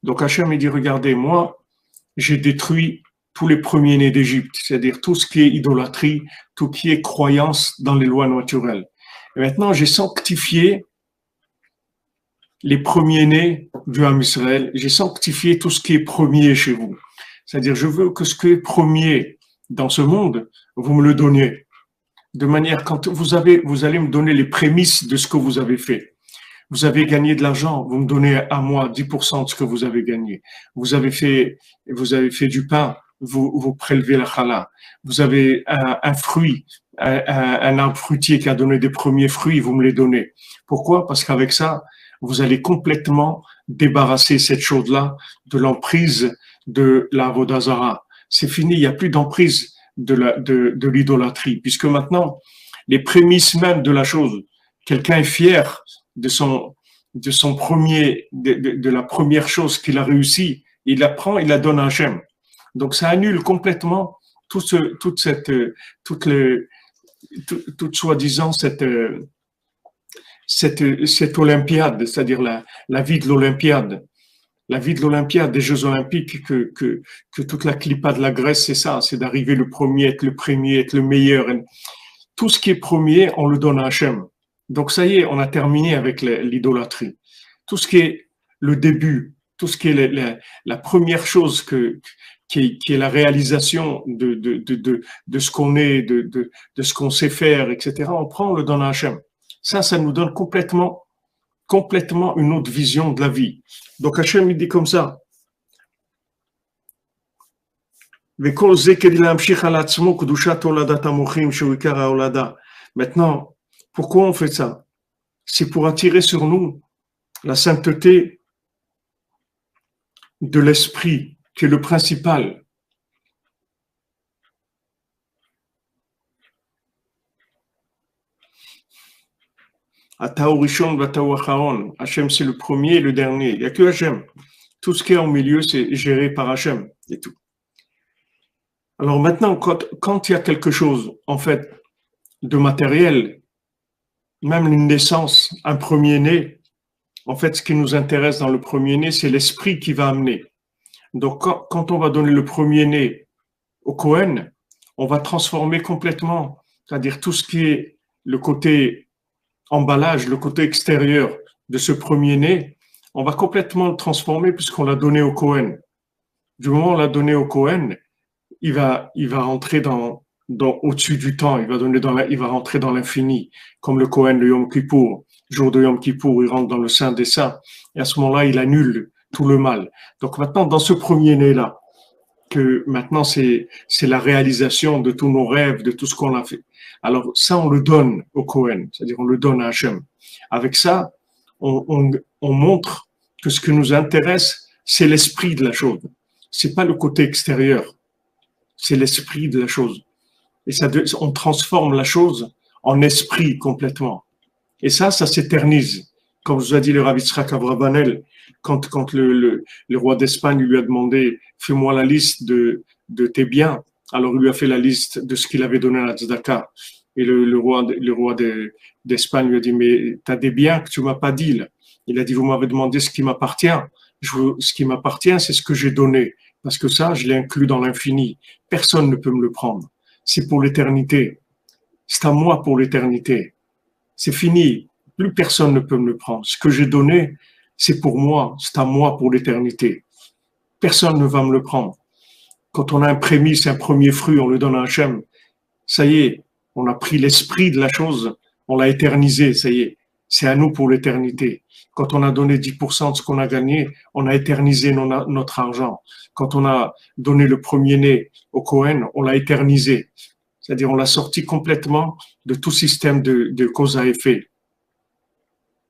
Donc Hachem, il dit, regardez, moi, j'ai détruit tous les premiers-nés d'Égypte, c'est-à-dire tout ce qui est idolâtrie, tout ce qui est croyance dans les lois naturelles. Et maintenant, j'ai sanctifié les premiers-nés du Ham Israël, j'ai sanctifié tout ce qui est premier chez vous. C'est-à-dire, je veux que ce qui est premier dans ce monde, vous me le donniez. De manière, quand vous allez me donner les prémices de ce que vous avez fait. Vous avez gagné de l'argent, vous me donnez à moi 10% de ce que vous avez gagné. Vous avez fait du pain, vous prélevez la challah. Vous avez un fruit, un arbre fruitier qui a donné des premiers fruits, vous me les donnez. Pourquoi? Parce qu'avec ça, vous allez complètement débarrasser cette chose-là de l'emprise de la Avodah Zarah. C'est fini, il n'y a plus d'emprise de l'idolâtrie, puisque maintenant, les prémices même de la chose, quelqu'un est fier de la première chose qu'il a réussi, il la prend, il la donne à Hachem. Donc ça annule complètement toute soi-disant cette olympiade, c'est-à-dire la vie de l'olympiade. La vie de l'Olympiade, des Jeux Olympiques, que toute la clipa de la Grèce, c'est ça, c'est d'arriver le premier, être le meilleur. Tout ce qui est premier, on le donne à Hachem. Donc ça y est, on a terminé avec l'idolâtrie. Tout ce qui est le début, tout ce qui est la première chose qui est la réalisation de ce qu'on est, de ce qu'on sait faire, etc. On le donne à Hachem. Ça nous donne complètement une autre vision de la vie. Donc Hachem, il dit comme ça. Maintenant, pourquoi on fait ça? C'est pour attirer sur nous la sainteté de l'esprit, qui est le principal. Hachem, c'est le premier et le dernier. Il n'y a que Hachem. Tout ce qui est en milieu, c'est géré par Hachem et tout. Alors maintenant, quand il y a quelque chose, en fait, de matériel, même une naissance, un premier-né, en fait, ce qui nous intéresse dans le premier-né, c'est l'esprit qui va amener. Donc, quand on va donner le premier-né au Kohen, on va transformer complètement, c'est-à-dire tout ce qui est le côté emballage, le côté extérieur de ce premier-né, on va complètement le transformer puisqu'on l'a donné au Kohen. Du moment où on l'a donné au Kohen, il va rentrer dans au-dessus du temps, il va rentrer dans l'infini, comme le Kohen de Yom Kippour. Jour de Yom Kippour, il rentre dans le Saint des Saints, et à ce moment-là, il annule tout le mal. Donc maintenant, dans ce premier-né-là, que maintenant c'est la réalisation de tous nos rêves, de tout ce qu'on a fait. Alors ça, on le donne au Kohen, c'est-à-dire on le donne à Hachem. Avec ça, on montre que ce qui nous intéresse, c'est l'esprit de la chose. C'est pas le côté extérieur, c'est l'esprit de la chose. Et ça, on transforme la chose en esprit complètement. Et ça s'éternise. Comme je vous ai dit le Rav Yitzhak Abravanel, quand le roi d'Espagne lui a demandé « Fais-moi la liste de tes biens », alors il lui a fait la liste de ce qu'il avait donné à la tzedaka. Et le roi d'Espagne lui a dit « Mais tu as des biens que tu m'as pas dit là ». Il a dit « Vous m'avez demandé ce qui m'appartient. Ce qui m'appartient, c'est ce que j'ai donné. Parce que ça, je l'ai inclus dans l'infini. Personne ne peut me le prendre. C'est pour l'éternité. C'est à moi pour l'éternité. C'est fini. Plus personne ne peut me le prendre. Ce que j'ai donné, c'est pour moi. C'est à moi pour l'éternité. Personne ne va me le prendre. Quand on a un prémisse, un premier fruit, on le donne à Hachem. Ça y est, on a pris l'esprit de la chose, on l'a éternisé, ça y est. C'est à nous pour l'éternité. Quand on a donné 10% de ce qu'on a gagné, on a éternisé notre argent. Quand on a donné le premier-né au Kohen, on l'a éternisé. C'est-à-dire, on l'a sorti complètement de tout système de cause à effet.